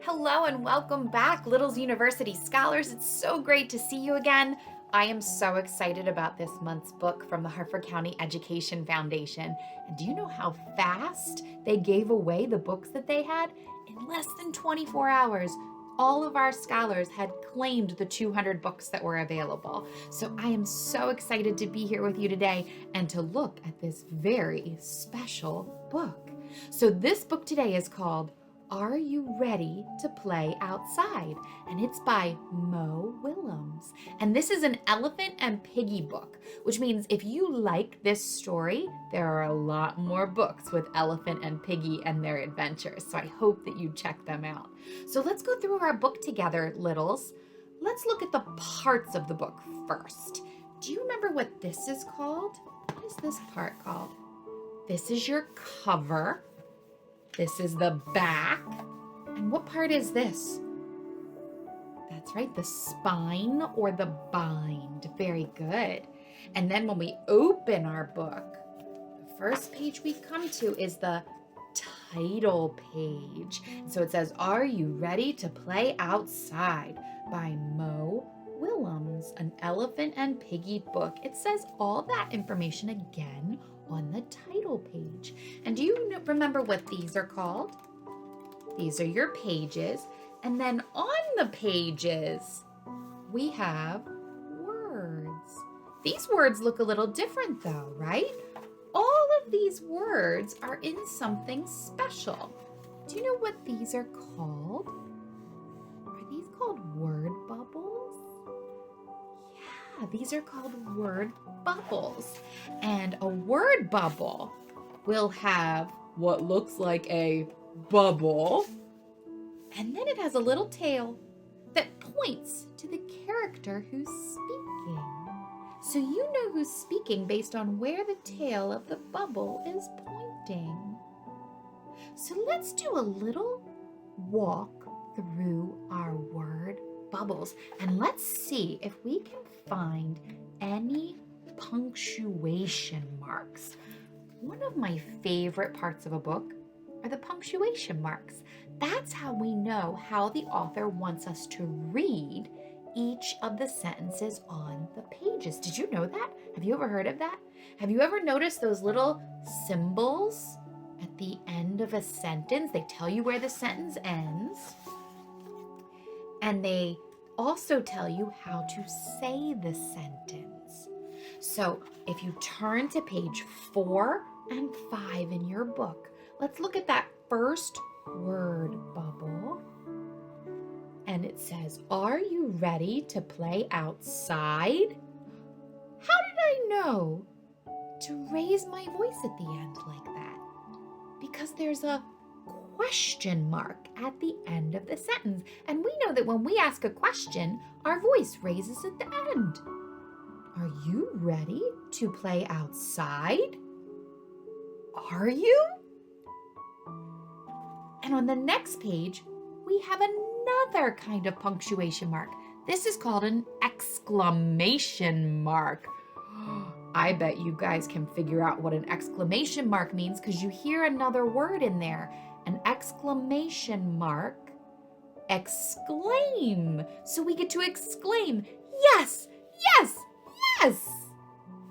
Hello and welcome back, Littles University Scholars. It's so great to see you again. I am so excited about this month's book from the Harford County Education Foundation. And do you know how fast they gave away the books that they had? In less than 24 hours, all of our scholars had claimed the 200 books that were available. So I am so excited to be here with you today and to look at this very special book. So this book today is called Are You Ready to Play Outside? And it's by Mo Willems. And this is an elephant and piggy book, which means if you like this story, there are a lot more books with elephant and piggy and their adventures. So I hope that you check them out. So let's go through our book together, littles. Let's look at the parts of the book first. Do you remember what this is called? What is this part called? This is your cover. This is the back. And what part is this? That's right, the spine or the bind. Very good. And then when we open our book, the first page we come to is the title page. So it says, Are You Ready to Play Outside? By Mo Willems, an elephant and piggy book. It says all that information again on the title page. And do you remember what these are called? These are your pages. And then on the pages, we have words. These words look a little different though, right? All of these words are in something special. Do you know what these are called? Are these called word bubbles? Yeah, these are called word bubbles. And a word bubble will have what looks like a bubble, and then it has a little tail that points to the character who's speaking. So you know who's speaking based on where the tail of the bubble is pointing. So let's do a little walk through our word bubbles, and let's see if we can find any punctuation marks. One of my favorite parts of a book are the punctuation marks. That's how we know how the author wants us to read each of the sentences on the pages. Did you know that? Have you ever heard of that? Have you ever noticed those little symbols at the end of a sentence? They tell you where the sentence ends, and they also tell you how to say the sentence. So if you turn to page 4 and 5 in your book, let's look at that first word bubble. And it says, Are you ready to play outside? How did I know to raise my voice at the end like that? Because there's a question mark at the end of the sentence. And we know that when we ask a question, our voice raises at the end. Are you ready to play outside? Are you? And on the next page, we have another kind of punctuation mark. This is called an exclamation mark. I bet you guys can figure out what an exclamation mark means because you hear another word in there. An exclamation mark, exclaim. So we get to exclaim, yes, yes, yes.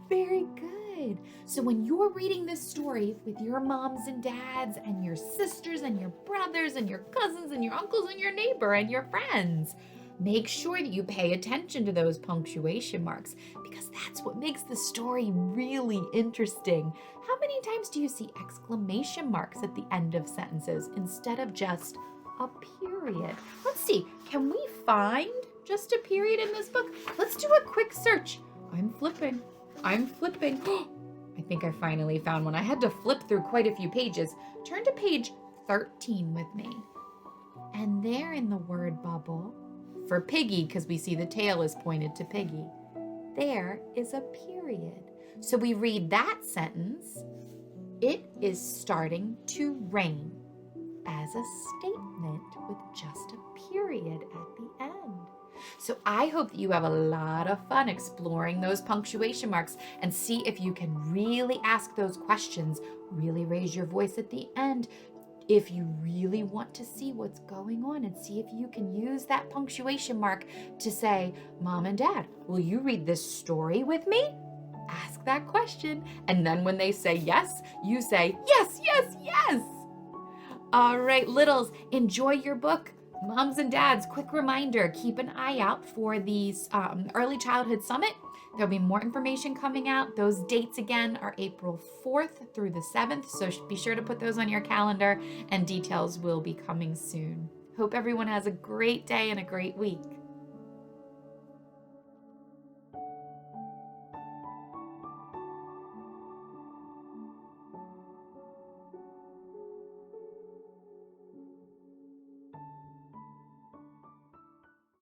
Very good. So when you're reading this story with your moms and dads and your sisters and your brothers and your cousins and your uncles and your neighbor and your friends, make sure that you pay attention to those punctuation marks because that's what makes the story really interesting. How many times do you see exclamation marks at the end of sentences instead of just a period? Let's see, can we find just a period in this book? Let's do a quick search. I'm flipping. I think I finally found one. I had to flip through quite a few pages. Turn to page 13 with me. And there in the word bubble, for piggy, because we see the tail is pointed to piggy, there is a period. So we read that sentence, it is starting to rain, as a statement with just a period at the end. So I hope that you have a lot of fun exploring those punctuation marks and see if you can really ask those questions, really raise your voice at the end. If you really want to see what's going on and see if you can use that punctuation mark to say, Mom and Dad, will you read this story with me? Ask that question. And then when they say yes, you say, yes, yes, yes. All right, littles, enjoy your book. Moms and dads, quick reminder, keep an eye out for these Early Childhood Summit. There'll be more information coming out. Those dates again are April 4th through the 7th, so be sure to put those on your calendar, and details will be coming soon. Hope everyone has a great day and a great week.